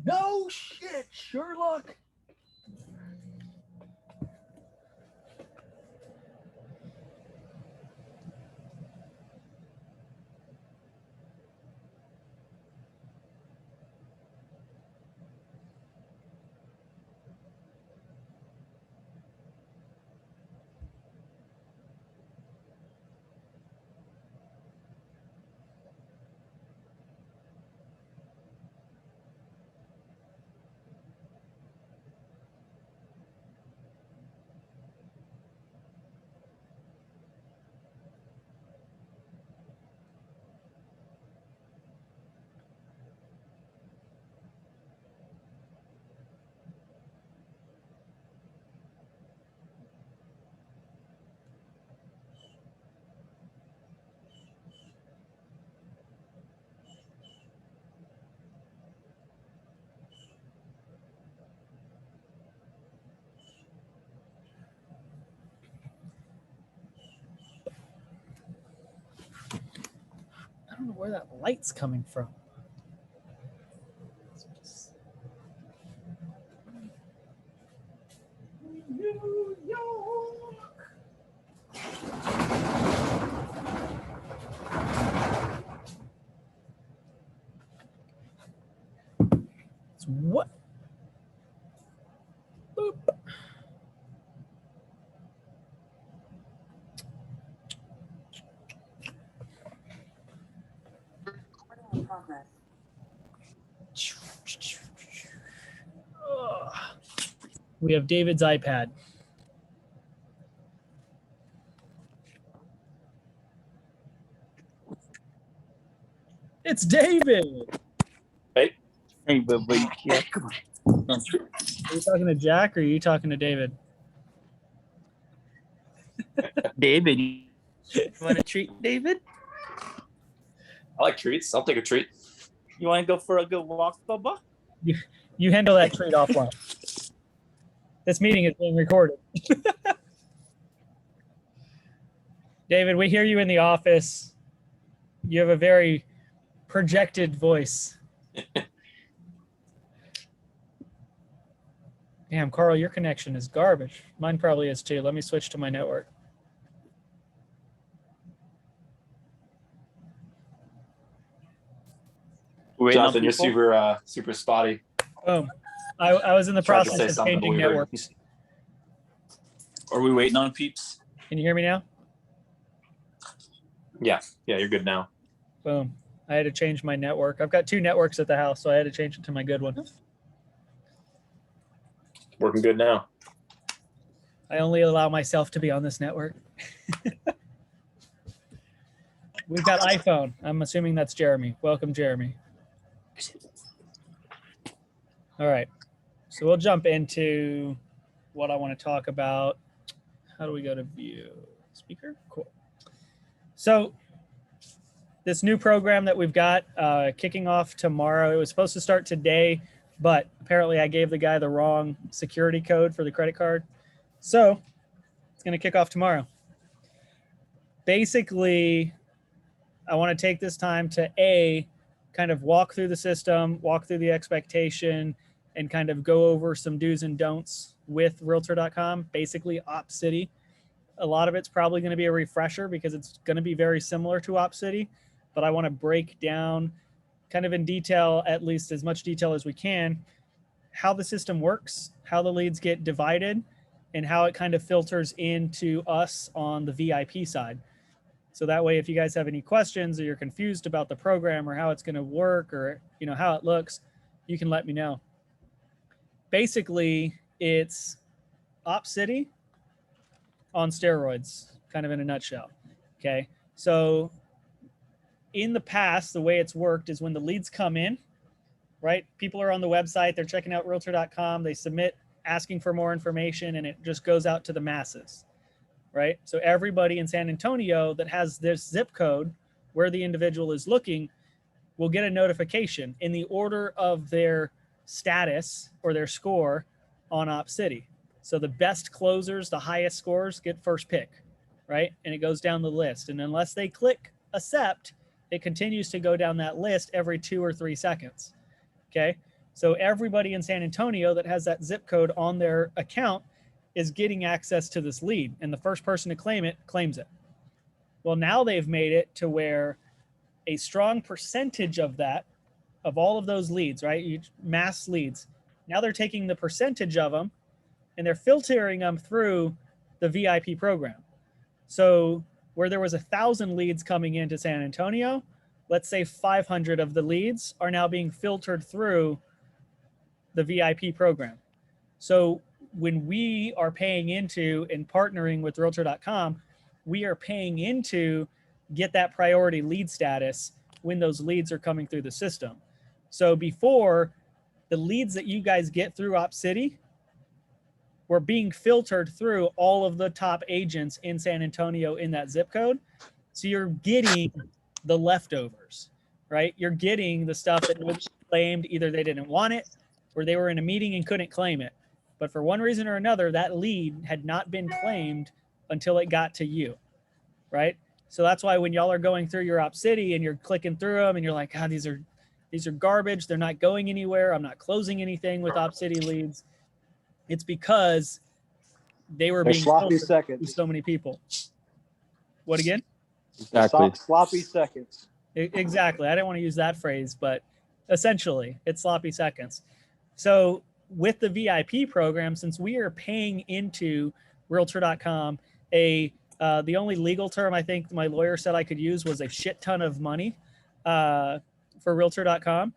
No shit, Sherlock. I don't know where that light's coming from. New York. It's what? Boop. We have David's iPad. It's David. Hey. Hey, but yeah, come on. Are you talking to Jack or are you talking to David? David, you want a treat, David? I like treats. I'll take a treat. You want to go for a good walk, Bubba? You handle that treat offline. This meeting is being recorded. David, we hear you in the office. You have a very projected voice. Damn, Carl, your connection is garbage. Mine probably is too. Let me switch to my network. Johnathan, you're super spotty. Boom. I was in the Tried to process say of something changing weird. networks. Are we waiting on peeps? Can you hear me now? Yeah, you're good now. Boom. I had to change my network. I've got two networks at the house, so I had to change it to my good one. Working good now. I only allow myself to be on this network. We've got iPhone. I'm assuming that's Jeremy. Welcome, Jeremy. All right. So we'll jump into what I want to talk about. How do we go to view speaker? Cool. So this new program that we've got kicking off tomorrow, it was supposed to start today, but apparently I gave the guy the wrong security code for the credit card. So it's going to kick off tomorrow. Basically, I want to take this time to kind of walk through the system, walk through the expectation, and kind of go over some do's and don'ts with Realtor.com, basically OpCity. A lot of it's probably going to be a refresher because it's going to be very similar to OpCity, but I want to break down kind of in detail, at least as much detail as we can, how the system works, how the leads get divided, and how it kind of filters into us on the VIP side. So that way, if you guys have any questions or you're confused about the program or how it's going to work or how it looks, you can let me know. Basically, it's OpCity on steroids, kind of in a nutshell. Okay. So in the past, the way it's worked is when the leads come in, right? People are on the website, they're checking out Realtor.com, they submit asking for more information, and it just goes out to the masses, right? So everybody in San Antonio that has this zip code where the individual is looking will get a notification in the order of their status or their score on OpCity. So the best closers, the highest scores, get first pick, right? And it goes down the list. And unless they click accept, it continues to go down that list every 2 or 3 seconds. Okay. So everybody in San Antonio that has that zip code on their account is getting access to this lead, and the first person to claim it claims it. Well, now they've made it to where a strong percentage of that, of all of those leads, right? Mass leads. Now they're taking the percentage of them and they're filtering them through the VIP program. So where there was 1,000 leads coming into San Antonio, let's say 500 of the leads are now being filtered through the VIP program. So when we are paying into and partnering with Realtor.com, we are paying into get that priority lead status when those leads are coming through the system. So before, the leads that you guys get through OpCity were being filtered through all of the top agents in San Antonio in that zip code. So you're getting the leftovers, right? You're getting the stuff that nobody claimed. Either they didn't want it or they were in a meeting and couldn't claim it. But for one reason or another, that lead had not been claimed until it got to you, right? So that's why when y'all are going through your OpCity and you're clicking through them and you're like, God, these are garbage. They're not going anywhere. I'm not closing anything with OpCity leads. It's because they were being sloppy seconds. So many people. What again? Exactly. Sloppy seconds. Exactly. I didn't want to use that phrase, but essentially it's sloppy seconds. So with the VIP program, since we are paying into Realtor.com, the only legal term I think my lawyer said I could use was a shit ton of money for Realtor.com.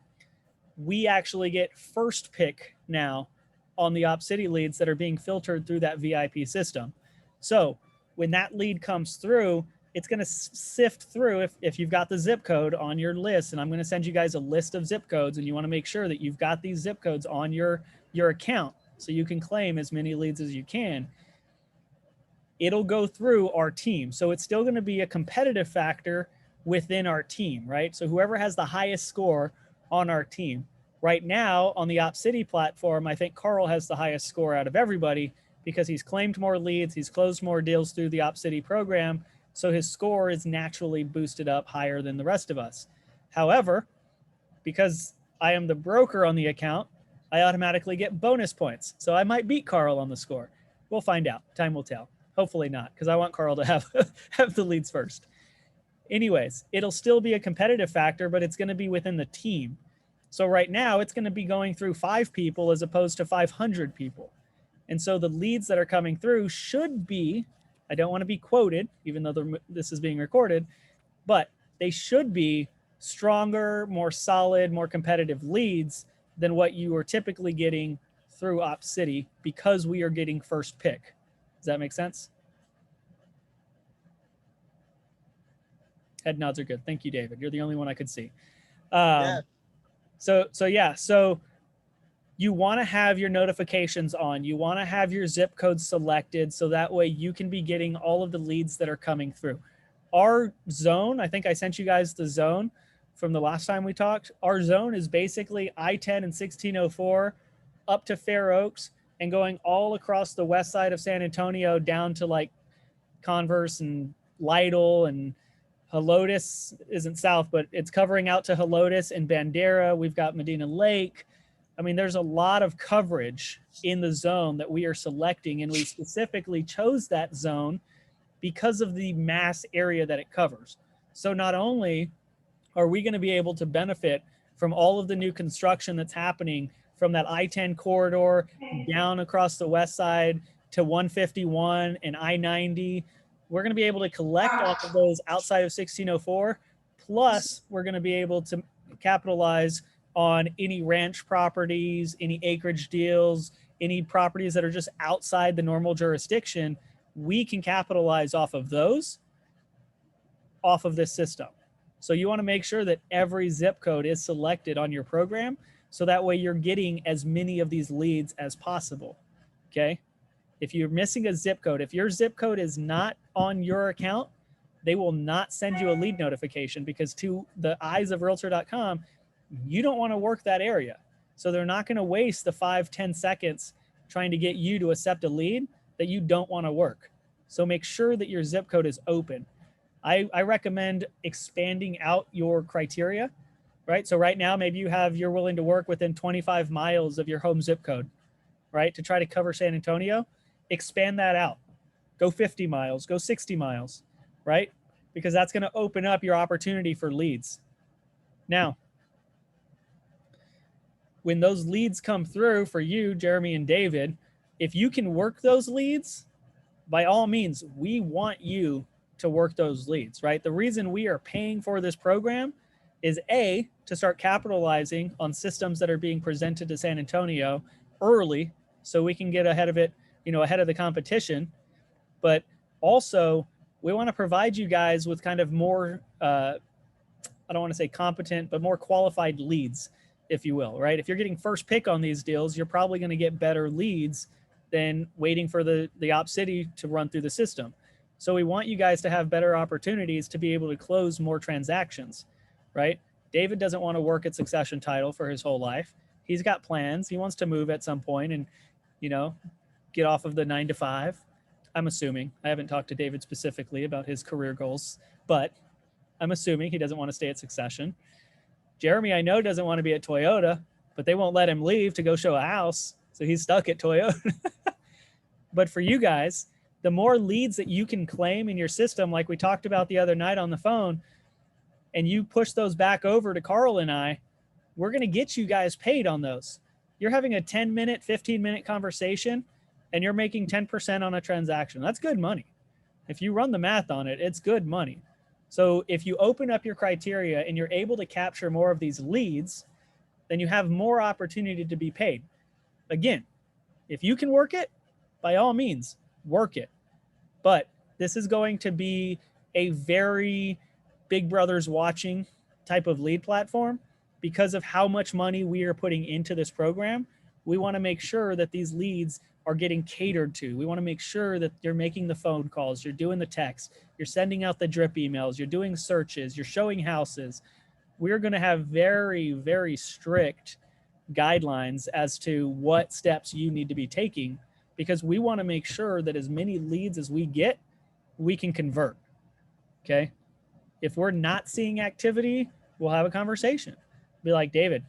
We actually get first pick now on the OpCity leads that are being filtered through that VIP system. So when that lead comes through, it's going to sift through if you've got the zip code on your list, and I'm going to send you guys a list of zip codes, and you want to make sure that you've got these zip codes on your account so you can claim as many leads as you can. It'll go through our team. So it's still going to be a competitive factor within our team, right? So whoever has the highest score on our team. Right now on the OpCity platform, I think Carl has the highest score out of everybody because he's claimed more leads, he's closed more deals through the OpCity program, so his score is naturally boosted up higher than the rest of us. However, because I am the broker on the account, I automatically get bonus points. So I might beat Carl on the score. We'll find out. Time will tell. Hopefully not, because I want Carl to have the leads first. Anyways, it'll still be a competitive factor, but it's going to be within the team. So right now it's going to be going through 5 people as opposed to 500 people. And so the leads that are coming through should be, I don't want to be quoted, even though this is being recorded, but they should be stronger, more solid, more competitive leads than what you are typically getting through OpCity because we are getting first pick. Does that make sense? Head nods are good. Thank you, David. You're the only one I could see. Yeah. So you want to have your notifications on. You want to have your zip code selected so that way you can be getting all of the leads that are coming through. Our zone, I think I sent you guys the zone from the last time we talked. Our zone is basically I-10 and 1604 up to Fair Oaks and going all across the west side of San Antonio down to like Converse and Lytle and Helotes isn't south, but it's covering out to Helotes and Bandera. We've got Medina Lake. I mean, there's a lot of coverage in the zone that we are selecting, and we specifically chose that zone because of the mass area that it covers. So not only are we going to be able to benefit from all of the new construction that's happening from that I-10 corridor down across the west side to 151 and I-90, we're going to be able to collect off of those outside of 1604. Plus, we're going to be able to capitalize on any ranch properties, any acreage deals, any properties that are just outside the normal jurisdiction. We can capitalize off of those, off of this system. So you want to make sure that every zip code is selected on your program, so that way you're getting as many of these leads as possible, okay? If you're missing a zip code, if your zip code is not on your account, they will not send you a lead notification because to the eyes of Realtor.com, you don't want to work that area. So they're not going to waste the 5-10 seconds trying to get you to accept a lead that you don't want to work. So make sure that your zip code is open. I recommend expanding out your criteria, right? So right now, maybe you're willing to work within 25 miles of your home zip code, right? To try to cover San Antonio, expand that out. Go 50 miles, go 60 miles, right? Because that's going to open up your opportunity for leads. Now, when those leads come through for you, Jeremy and David, if you can work those leads, by all means, we want you to work those leads, right? The reason we are paying for this program is A, to start capitalizing on systems that are being presented to San Antonio early so we can get ahead of it, ahead of the competition. But also, we want to provide you guys with kind of more, I don't want to say competent, but more qualified leads, if you will, right? If you're getting first pick on these deals, you're probably going to get better leads than waiting for the op city to run through the system. So we want you guys to have better opportunities to be able to close more transactions, right? David doesn't want to work at Succession Title for his whole life. He's got plans. He wants to move at some point and, get off of the 9-to-5. I'm assuming. I haven't talked to David specifically about his career goals, but I'm assuming he doesn't want to stay at Succession. Jeremy, I know, doesn't want to be at Toyota, but they won't let him leave to go show a house. So he's stuck at Toyota. But for you guys, the more leads that you can claim in your system, like we talked about the other night on the phone, and you push those back over to Carl and I, we're going to get you guys paid on those. You're having a 10-minute, 15-minute conversation, and you're making 10% on a transaction. That's good money. If you run the math on it, it's good money. So if you open up your criteria and you're able to capture more of these leads, then you have more opportunity to be paid. Again, if you can work it, by all means, work it. But this is going to be a very Big Brother's watching type of lead platform because of how much money we are putting into this program. We want to make sure that these leads are getting catered to. We want to make sure that you're making the phone calls, you're doing the texts, you're sending out the drip emails, you're doing searches, you're showing houses. We're going to have very, very strict guidelines as to what steps you need to be taking because we want to make sure that as many leads as we get, we can convert. Okay. If we're not seeing activity, we'll have a conversation. Be like, David,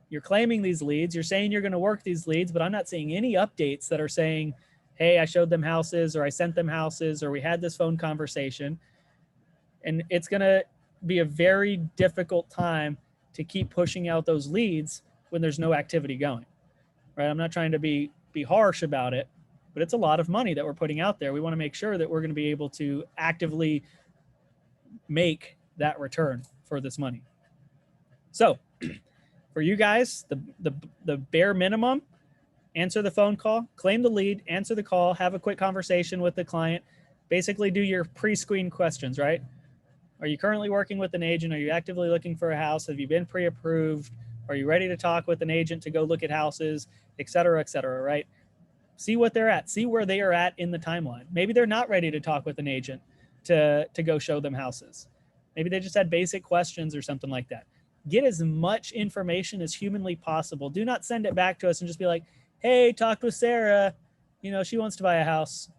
you're claiming these leads. You're saying you're going to work these leads, but I'm not seeing any updates that are saying, hey, I showed them houses or I sent them houses or we had this phone conversation. And it's going to be a very difficult time to keep pushing out those leads when there's no activity going, right? I'm not trying to be harsh about it, but it's a lot of money that we're putting out there. We want to make sure that we're going to be able to actively make that return for this money. So for you guys, the bare minimum, answer the phone call, claim the lead, answer the call, have a quick conversation with the client, basically do your pre-screen questions, right? Are you currently working with an agent? Are you actively looking for a house? Have you been pre-approved? Are you ready to talk with an agent to go look at houses, et cetera, right? See what they're at. See where they are at in the timeline. Maybe they're not ready to talk with an agent to go show them houses. Maybe they just had basic questions or something like that. Get as much information as humanly possible. Do not send it back to us and just be like, hey, talked with Sarah. She wants to buy a house.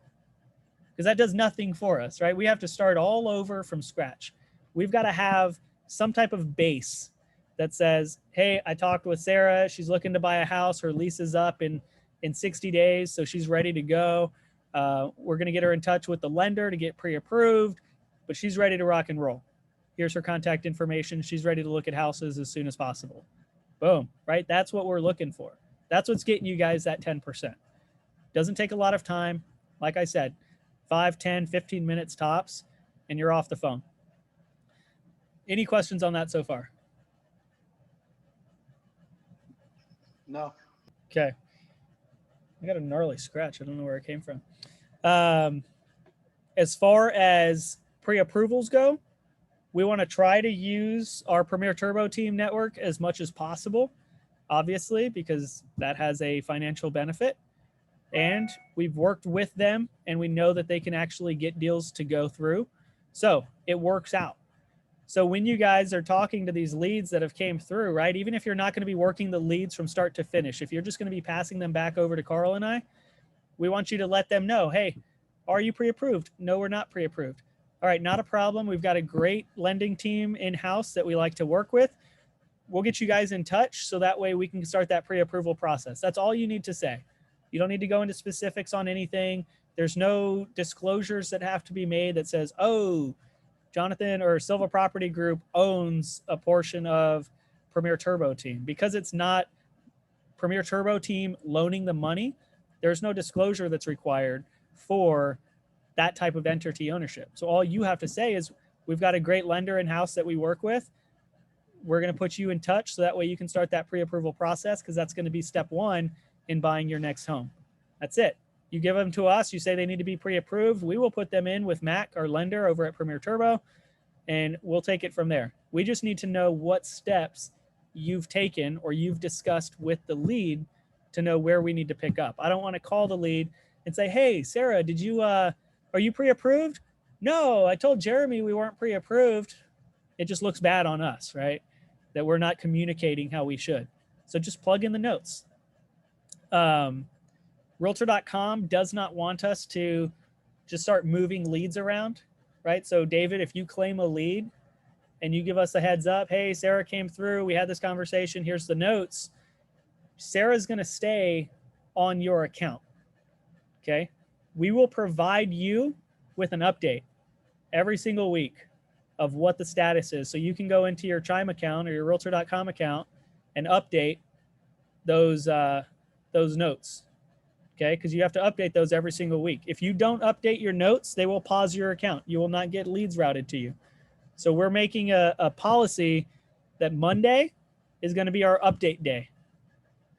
Because that does nothing for us, right? We have to start all over from scratch. We've got to have some type of base that says, hey, I talked with Sarah. She's looking to buy a house. Her lease is up in 60 days, so she's ready to go. We're going to get her in touch with the lender to get pre-approved, but she's ready to rock and roll. Here's her contact information. She's ready to look at houses as soon as possible. Boom, right? That's what we're looking for. That's what's getting you guys that 10%. Doesn't take a lot of time. Like I said, 5, 10, 15 minutes tops, and you're off the phone. Any questions on that so far? No. Okay. I got a gnarly scratch. I don't know where it came from. As far as pre-approvals go, we want to try to use our Premier Turbo Team network as much as possible, obviously, because that has a financial benefit. And we've worked with them, and we know that they can actually get deals to go through. So it works out. So when you guys are talking to these leads that have came through, right, even if you're not going to be working the leads from start to finish, if you're just going to be passing them back over to Carl and I, we want you to let them know, hey, are you pre-approved? No, we're not pre-approved. All right, not a problem. We've got a great lending team in-house that we like to work with. we'll get you guys in touch so that way we can start that pre-approval process. That's all you need to say. You don't need to go into specifics on anything. There's no disclosures that have to be made that says, oh, Johnathan or Silva Property Group owns a portion of Premier Turbo Team. Because it's not Premier Turbo Team loaning the money, there's no disclosure that's required for that type of entity ownership. So all you have to say is, we've got a great lender in-house that we work with. We're going to put you in touch so that way you can start that pre-approval process, because that's going to be step one in buying your next home. That's it. You give them to us. You say they need to be pre-approved. We will put them in with Mac, our lender over at Premier Turbo, and we'll take it from there. We just need to know what steps you've taken or you've discussed with the lead to know where we need to pick up. I don't want to call the lead and say, hey, Sarah, did you, are you pre-approved? No, I told Jeremy we weren't pre-approved. It just looks bad on us, right? That we're not communicating how we should. So just plug in the notes. Realtor.com does not want us to just start moving leads around, right? So David, if you claim a lead and you give us a heads up, hey, Sarah came through, we had this conversation, here's the notes. Sarah's going to stay on your account, okay? We will provide you with an update every single week of what the status is. So you can go into your Chime account or your Realtor.com account and update those notes, okay? Because you have to update those every single week. If you don't update your notes, they will pause your account. You will not get leads routed to you. So we're making a policy that Monday is going to be our update day.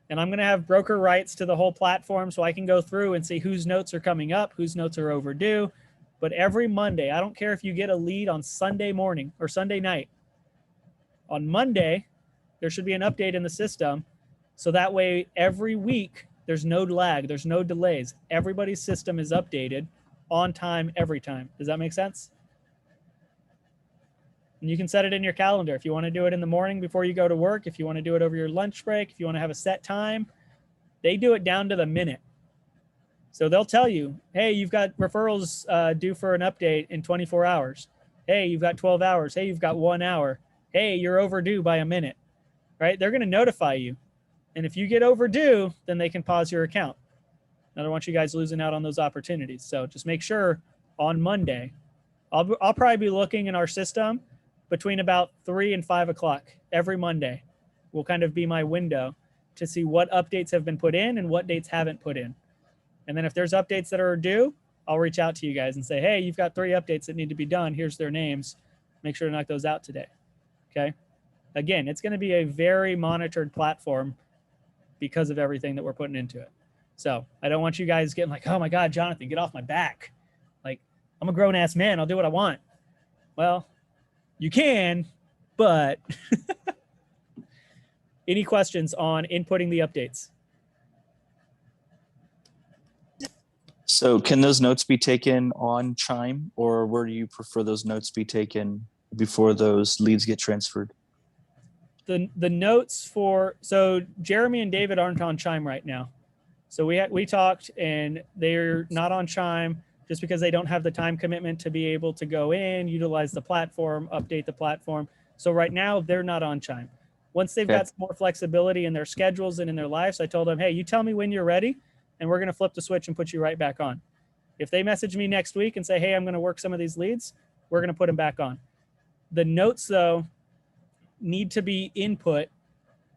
And I'm going to have broker rights to the whole platform so I can go through and see whose notes are coming up, whose notes are overdue. But every Monday, I don't care if you get a lead on Sunday morning or Sunday night. On Monday, there should be an update in the system. So that way, every week, there's no lag, there's no delays. Everybody's system is updated on time, every time. Does that make sense? And you can set it in your calendar. If you want to do it in the morning before you go to work, if you want to do it over your lunch break, if you want to have a set time, they do it down to the minute. So they'll tell you, hey, you've got referrals due for an update in 24 hours. Hey, you've got 12 hours. Hey, you've got 1 hour. Hey, you're overdue by a minute, right? They're going to notify you. And if you get overdue, then they can pause your account. I don't want you guys losing out on those opportunities. So just make sure on Monday, I'll probably be looking in our system between about 3 and 5 o'clock every Monday will kind of be my window to see what updates have been put in and what dates haven't put in. And then if there's updates that are due, I'll reach out to you guys and say, hey, you've got 3 updates that need to be done. Here's their names. Make sure to knock those out today. Okay. Again, it's going to be a very monitored platform because of everything that we're putting into it. So I don't want you guys getting like, oh my God, Johnathan, get off my back. Like, I'm a grown ass man. I'll do what I want. Well, you can, but any questions on inputting the updates? So can those notes be taken on Chime, or where do you prefer those notes be taken before those leads get transferred? The notes so Jeremy and David aren't on Chime right now. So we talked and they're not on Chime just because they don't have the time commitment to be able to go in, utilize the platform, update the platform. So right now they're not on Chime. Once they've got some more flexibility in their schedules and in their lives, I told them, hey, you tell me when you're ready and we're going to flip the switch and put you right back on. If they message me next week and say, hey, I'm going to work some of these leads, we're going to put them back on. The notes though need to be input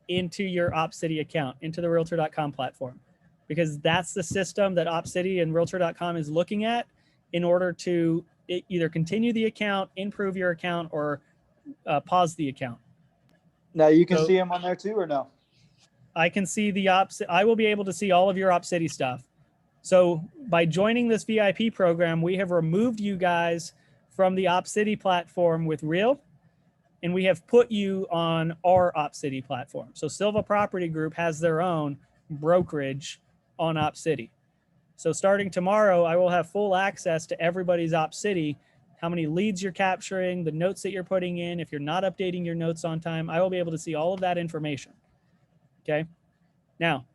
into your OpCity account, into the Realtor.com platform, because that's the system that OpCity and Realtor.com is looking at in order to either continue the account, improve your account, or pause the account. Now you can see them on there too, or no? I can see I will be able to see all of your OpCity stuff. So by joining this VIP program, we have removed you guys from the OpCity platform with Real, and we have put you on our OpCity platform. So Silva Property Group has their own brokerage on OpCity. So starting tomorrow, I will have full access to everybody's OpCity, how many leads you're capturing, the notes that you're putting in. If you're not updating your notes on time, I will be able to see all of that information. Okay. Now,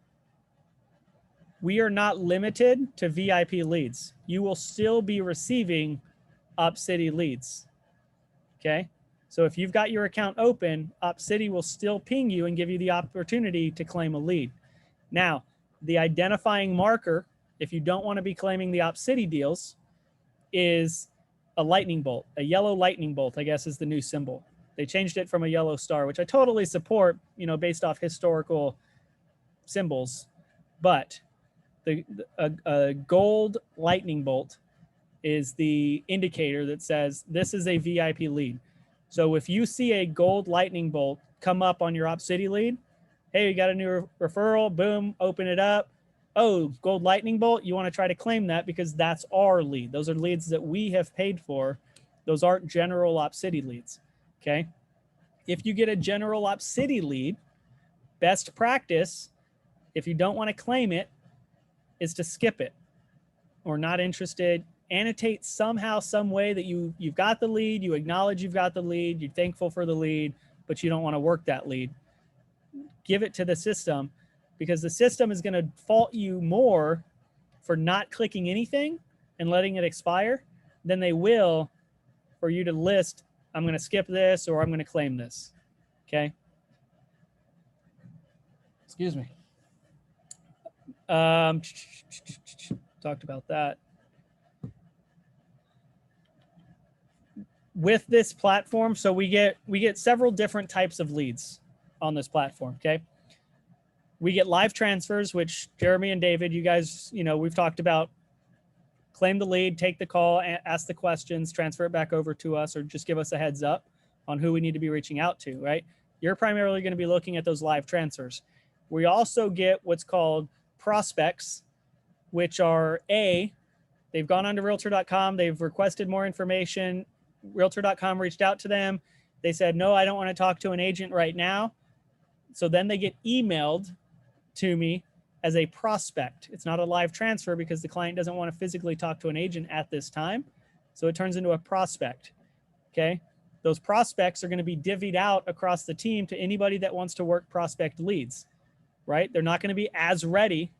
we are not limited to VIP leads. You will still be receiving OpCity leads. Okay. So if you've got your account open, OpCity will still ping you and give you the opportunity to claim a lead. Now, the identifying marker, if you don't want to be claiming the OpCity deals, is a lightning bolt. A yellow lightning bolt, I guess, is the new symbol. They changed it from a yellow star, which I totally support, based off historical symbols. But a gold lightning bolt is the indicator that says this is a VIP lead. So if you see a gold lightning bolt come up on your OpCity lead, hey, you got a new referral, boom, open it up. Oh, gold lightning bolt, you want to try to claim that because that's our lead. Those are leads that we have paid for. Those aren't general OpCity leads, okay? If you get a general OpCity lead, best practice, if you don't want to claim it, is to skip it or not interested. Annotate somehow, some way that you've got the lead, you acknowledge you've got the lead, you're thankful for the lead, but you don't want to work that lead. Give it to the system, because the system is going to fault you more for not clicking anything and letting it expire than they will for you to list, I'm going to skip this or I'm going to claim this. Okay. Excuse me. Talked about that. With this platform, so we get several different types of leads on this platform, okay? We get live transfers, which Jeremy and David, you guys, we've talked about. Claim the lead, take the call, ask the questions, transfer it back over to us, or just give us a heads up on who we need to be reaching out to, right? You're primarily going to be looking at those live transfers. We also get what's called prospects, which are they've gone onto realtor.com, they've requested more information, realtor.com reached out to them, they said, no, I don't want to talk to an agent right now. So then they get emailed to me as a prospect. It's not a live transfer because the client doesn't want to physically talk to an agent at this time. So it turns into a prospect, okay? Those prospects are going to be divvied out across the team to anybody that wants to work prospect leads, right? They're not going to be as ready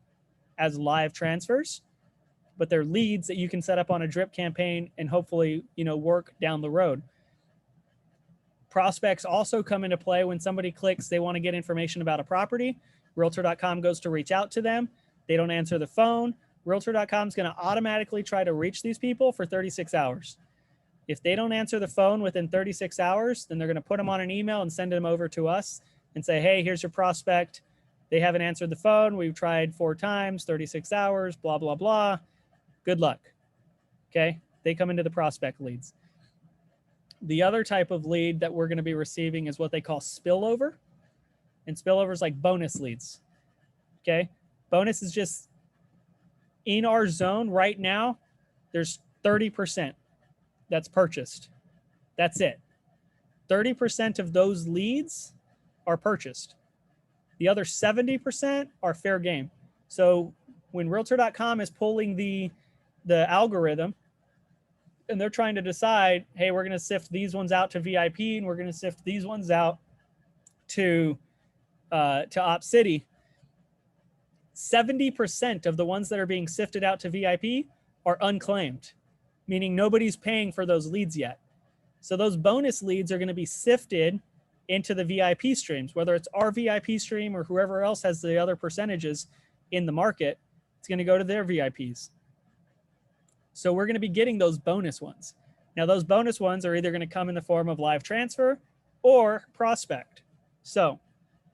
as live transfers, but they're leads that you can set up on a drip campaign and hopefully, work down the road. Prospects also come into play when somebody clicks, they want to get information about a property. Realtor.com goes to reach out to them. They don't answer the phone. Realtor.com is going to automatically try to reach these people for 36 hours. If they don't answer the phone within 36 hours, then they're going to put them on an email and send them over to us and say, hey, here's your prospect. They haven't answered the phone. We've tried 4 times, 36 hours, blah, blah, blah. Good luck. Okay. They come into the prospect leads. The other type of lead that we're going to be receiving is what they call spillover. And spillover is like bonus leads. Okay. Bonus is just in our zone right now, there's 30% that's purchased. That's it. 30% of those leads are purchased. The other 70% are fair game. So when realtor.com is pulling the algorithm and they're trying to decide, hey, we're going to sift these ones out to VIP and we're going to sift these ones out to OpCity, 70% of the ones that are being sifted out to VIP are unclaimed, meaning nobody's paying for those leads yet. So those bonus leads are going to be sifted into the VIP streams, whether it's our VIP stream or whoever else has the other percentages in the market, it's going to go to their VIPs. So we're going to be getting those bonus ones. Now, those bonus ones are either going to come in the form of live transfer or prospect. So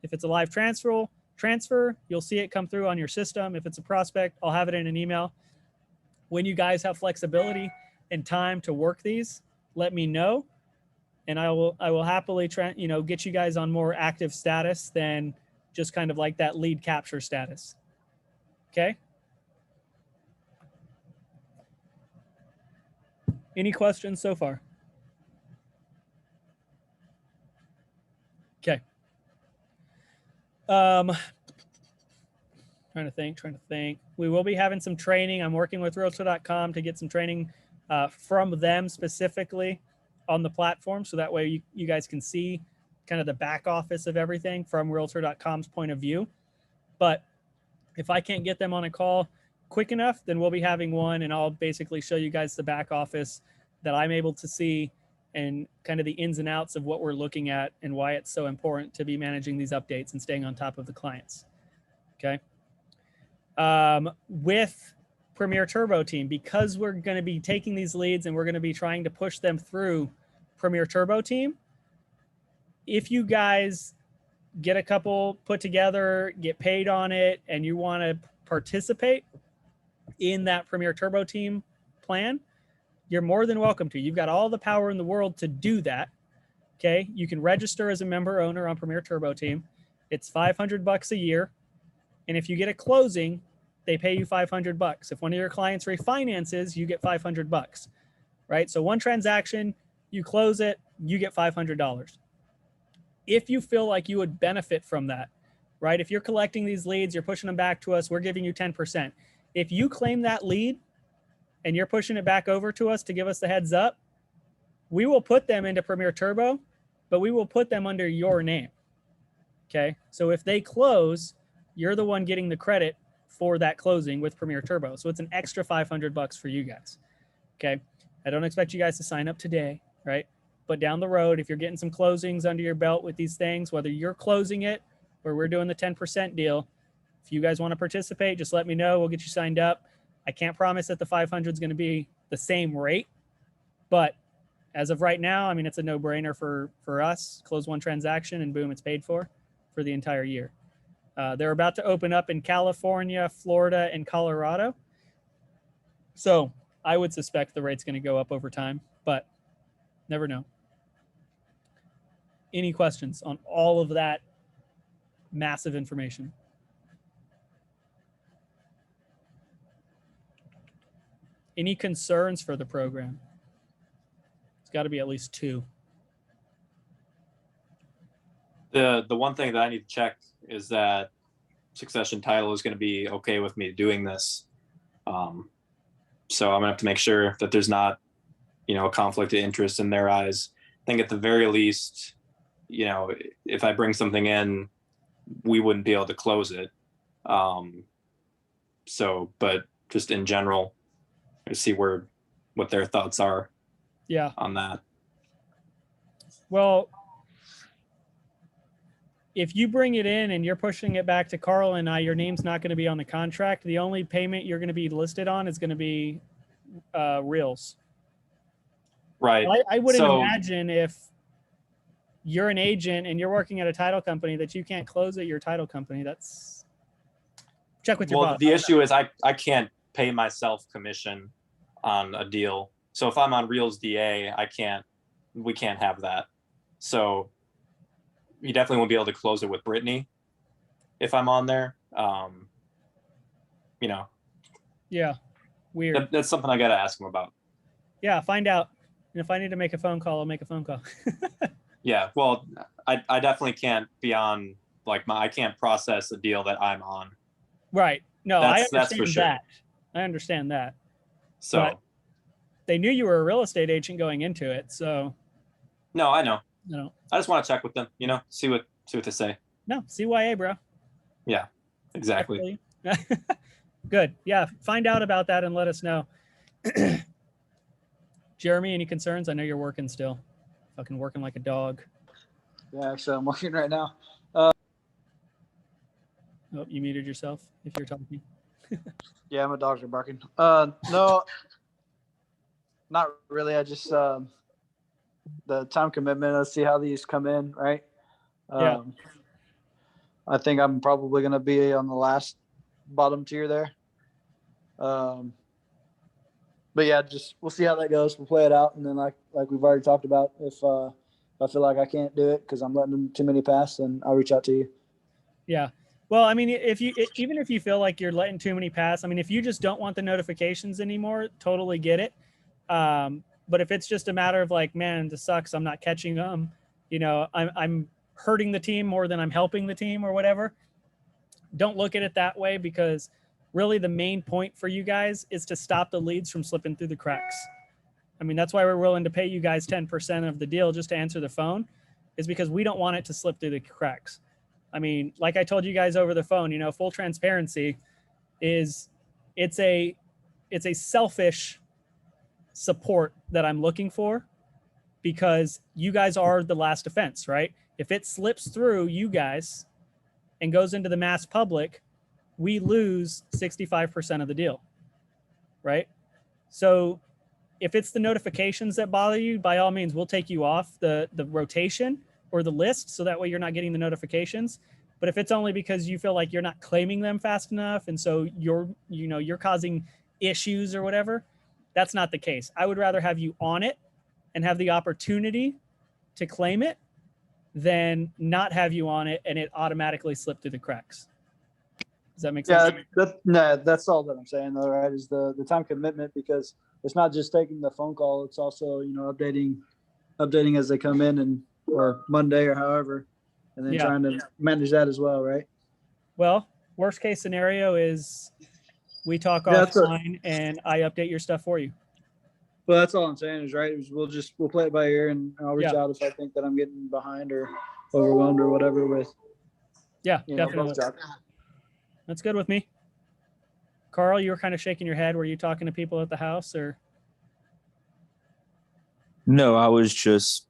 if it's a live transfer, you'll see it come through on your system. If it's a prospect, I'll have it in an email. When you guys have flexibility and time to work these, let me know. And I will happily get you guys on more active status than just kind of like that lead capture status. Okay. Any questions so far? Okay. Trying to think. We will be having some training. I'm working with realtor.com to get some training from them specifically on the platform. So that way you guys can see kind of the back office of everything from realtor.com's point of view. But if I can't get them on a call quick enough, then we'll be having one and I'll basically show you guys the back office that I'm able to see and kind of the ins and outs of what we're looking at and why it's so important to be managing these updates and staying on top of the clients. Okay. With Premier Turbo Team, because we're going to be taking these leads and we're going to be trying to push them through Premier Turbo Team, if you guys get a couple put together, get paid on it, and you want to participate in that Premier Turbo Team plan, you're more than welcome to. You've got all the power in the world to do that. Okay. You can register as a member owner on Premier Turbo Team. It's $500 a year. And if you get a closing, they pay you $500. If one of your clients refinances, you get $500, right? So one transaction, you close it, you get $500. If you feel like you would benefit from that, right? If you're collecting these leads, you're pushing them back to us, we're giving you 10%. If you claim that lead and you're pushing it back over to us to give us the heads up, we will put them into Premier Turbo, but we will put them under your name. Okay. So if they close, you're the one getting the credit for that closing with Premier Turbo. So it's an extra $500 for you guys. Okay. I don't expect you guys to sign up today, right? But down the road, if you're getting some closings under your belt with these things, whether you're closing it or we're doing the 10% deal, if you guys want to participate, just let me know. We'll get you signed up. I can't promise that the 500 is going to be the same rate, but as of right now, I mean, it's a no-brainer for us. Close one transaction and boom, it's paid for the entire year. They're about to open up in California, Florida, and Colorado. So I would suspect the rate's going to go up over time, but never know. Any questions on all of that massive information? Any concerns for the program? It's got to be at least 2. The one thing that I need to check is that Succession Title is going to be okay with me doing this. So I'm gonna have to make sure that there's not, a conflict of interest in their eyes. I think at the very least, if I bring something in, we wouldn't be able to close it. But just in general, to see what their thoughts are. Yeah. On that. Well, if you bring it in and you're pushing it back to Carl and I, your name's not going to be on the contract. The only payment you're going to be listed on is going to be reels. Right. I wouldn't imagine if you're an agent and you're working at a title company that you can't close at your title company. That's check with your boss. Well, the issue is I can't pay myself commission on a deal. So if I'm on Reels DA, we can't have that. So you definitely won't be able to close it with Brittany if I'm on there. Yeah. Weird. That's something I got to ask him about. Yeah. Find out. And if I need to make a phone call, I'll make a phone call. Yeah. Well, I definitely can't be on I can't process a deal that I'm on. Right. No, I understand that's for sure. that. I understand that. So but they knew you were a real estate agent going into it. So no, I know. No. I just want to check with them, see what they say. No, CYA, bro. Yeah, exactly. Good. Yeah. Find out about that and let us know. Jeremy, any concerns? I know you're working still. Fucking working like a dog. Yeah, actually, I'm working right now. Oh, you muted yourself if you're talking. Yeah, my dogs are barking. No, not really. I just the time commitment. Let's see how these come in, right? Yeah. I think I'm probably going to be on the last bottom tier there. But yeah, we'll see how that goes. We'll play it out, and then like we've already talked about, if I feel like I can't do it because I'm letting them too many pass, then I'll reach out to you. Yeah. Well, I mean, even if you feel like you're letting too many pass, I mean, if you just don't want the notifications anymore, totally get it. But if it's just a matter of man, this sucks, I'm not catching them, I'm hurting the team more than I'm helping the team or whatever. Don't look at it that way, because really the main point for you guys is to stop the leads from slipping through the cracks. I mean, that's why we're willing to pay you guys 10% of the deal just to answer the phone, is because we don't want it to slip through the cracks. I mean, like I told you guys over the phone, full transparency is it's a selfish support that I'm looking for. because you guys are the last offense, right? If it slips through you guys and goes into the mass public, we lose 65% of the deal, right? So if it's the notifications that bother you, by all means, we'll take you off the rotation or the list, so that way you're not getting the notifications. But if it's only because you feel like you're not claiming them fast enough, and so you're causing issues or whatever, that's not the case. I would rather have you on it and have the opportunity to claim it than not have you on it and it automatically slip through the cracks. Does that make sense? Yeah, that's all that I'm saying though, right? Is the time commitment, because it's not just taking the phone call, it's also, updating as they come in, and or Monday or however, and then trying to manage that as well, right? Well, worst case scenario is we talk Yeah, offline and I update your stuff for you. Well, that's all I'm saying is, right, is we'll play it by ear, and I'll reach Yeah. out if I think that I'm getting behind or overwhelmed or whatever with Definitely. both jobs. That's good with me. Carl, you were kind of shaking your head. Were you talking to people at the house, or? No, I was just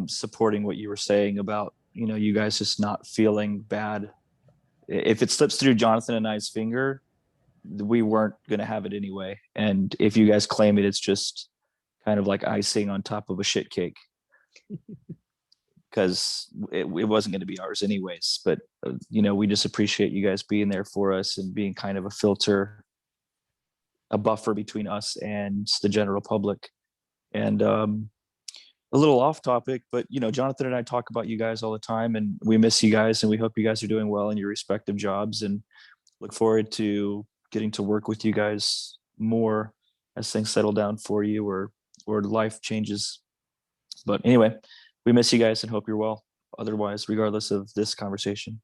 supporting what you were saying about, you guys just not feeling bad. If it slips through Johnathan and I's finger, we weren't going to have it anyway. And if you guys claim it, it's just kind of like icing on top of a shit cake. Because it wasn't going to be ours anyways. But, we just appreciate you guys being there for us and being kind of a filter, a buffer between us and the general public. And a little off topic, but Johnathan and I talk about you guys all the time, and we miss you guys, and we hope you guys are doing well in your respective jobs, and look forward to getting to work with you guys more as things settle down for you or life changes. But anyway, we miss you guys and hope you're well. Otherwise, regardless of this conversation.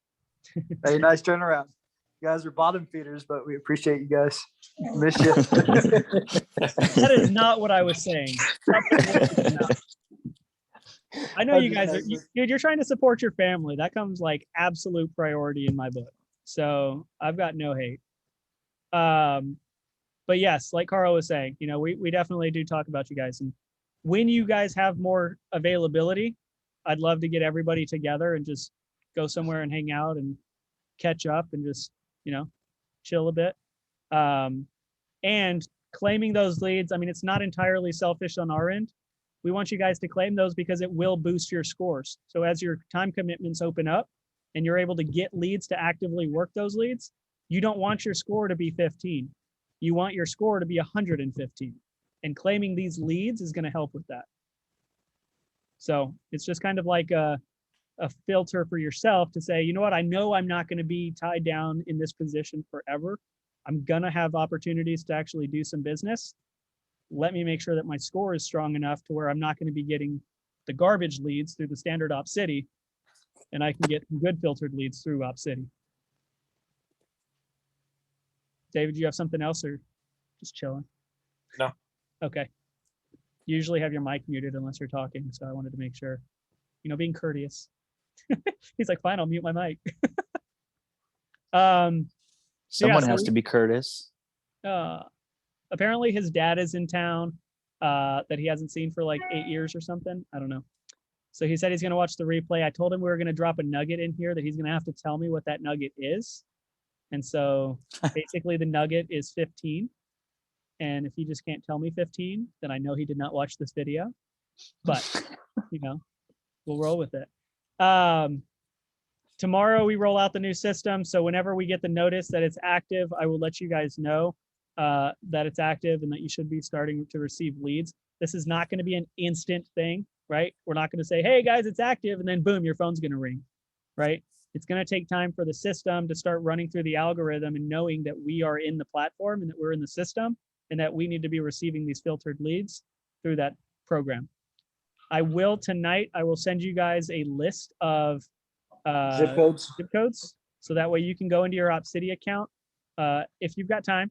Hey, nice turnaround. You guys are bottom feeders, but we appreciate you guys. Miss you. That is not what I was saying. I know you guys are, dude, you're trying to support your family. That comes like absolute priority in my book. So I've got no hate. But yes, like Carl was saying, we definitely do talk about you guys. And when you guys have more availability, I'd love to get everybody together and just go somewhere and hang out and catch up and just, chill a bit. And claiming those leads, I mean, it's not entirely selfish on our end. We want you guys to claim those because it will boost your scores. So as your time commitments open up and you're able to get leads to actively work those leads, you don't want your score to be 15. You want your score to be 115. And claiming these leads is going to help with that. So it's just kind of like a filter for yourself to say, you know what, I know I'm not going to be tied down in this position forever. I'm going to have opportunities to actually do some business. Let me make sure that my score is strong enough to where I'm not going to be getting the garbage leads through the standard Op City, and I can get good filtered leads through Op City. David, you have something else or just chilling? No. Okay. You usually have your mic muted unless you're talking, so I wanted to make sure, being courteous. He's like, fine, I'll mute my mic. Someone has to be Curtis. Apparently his dad is in town that he hasn't seen for like 8 years or something. I don't know. So he said he's going to watch the replay. I told him we were going to drop a nugget in here that he's going to have to tell me what that nugget is. And so basically the nugget is 15. And if he just can't tell me 15, then I know he did not watch this video. But, we'll roll with it. Tomorrow we roll out the new system. So whenever we get the notice that it's active, I will let you guys know that it's active and that you should be starting to receive leads. This is not going to be an instant thing, right? We're not going to say, hey guys, it's active, and then boom, your phone's going to ring, right? It's going to take time for the system to start running through the algorithm and knowing that we are in the platform and that we're in the system and that we need to be receiving these filtered leads through that program. I will send you guys a list of Zip codes. So that way you can go into your OpCity account if you've got time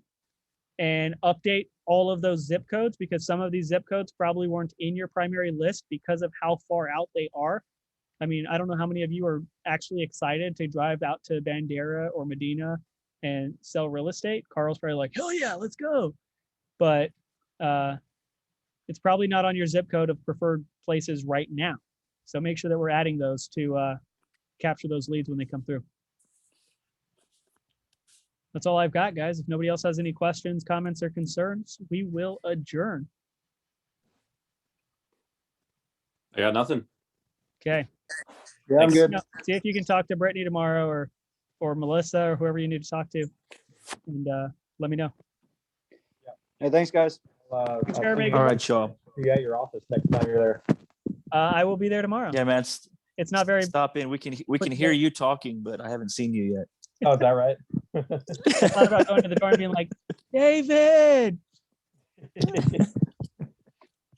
and update all of those zip codes, because some of these zip codes probably weren't in your primary list because of how far out they are. I mean, I don't know how many of you are actually excited to drive out to Bandera or Medina and sell real estate. Carl's probably like, hell yeah, let's go. But it's probably not on your zip code of preferred places right now. So make sure that we're adding those to capture those leads when they come through. That's all I've got, guys. If nobody else has any questions, comments, or concerns, we will adjourn. I got nothing. Okay. Yeah, I'm Thanks. good. No, see if you can talk to Brittany tomorrow or Melissa or whoever you need to talk to, and let me know. Hey, thanks, guys. Thanks, Jeremy. All right, y'all. See you at your office next time you're there. I will be there tomorrow. Yeah, man. It's not very. Stop in. We can hear you talking, but I haven't seen you yet. Oh, is that right? It's not about going to the door and being like, David.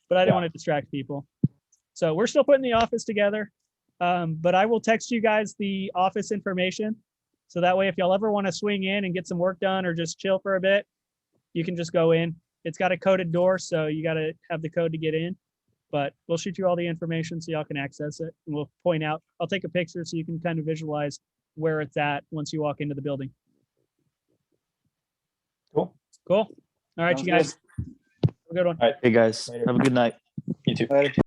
But I don't want to distract people. So we're still putting the office together. But I will text you guys the office information. So that way, if y'all ever want to swing in and get some work done or just chill for a bit, you can just go in. It's got a coded door, so you got to have the code to get in. But we'll shoot you all the information so y'all can access it. And we'll point out, I'll take a picture so you can kind of visualize where it's at once you walk into the building. Cool. Cool. All right, Sounds you guys. Have a good one. All right. Hey guys, Later. have a good night. You too. Later.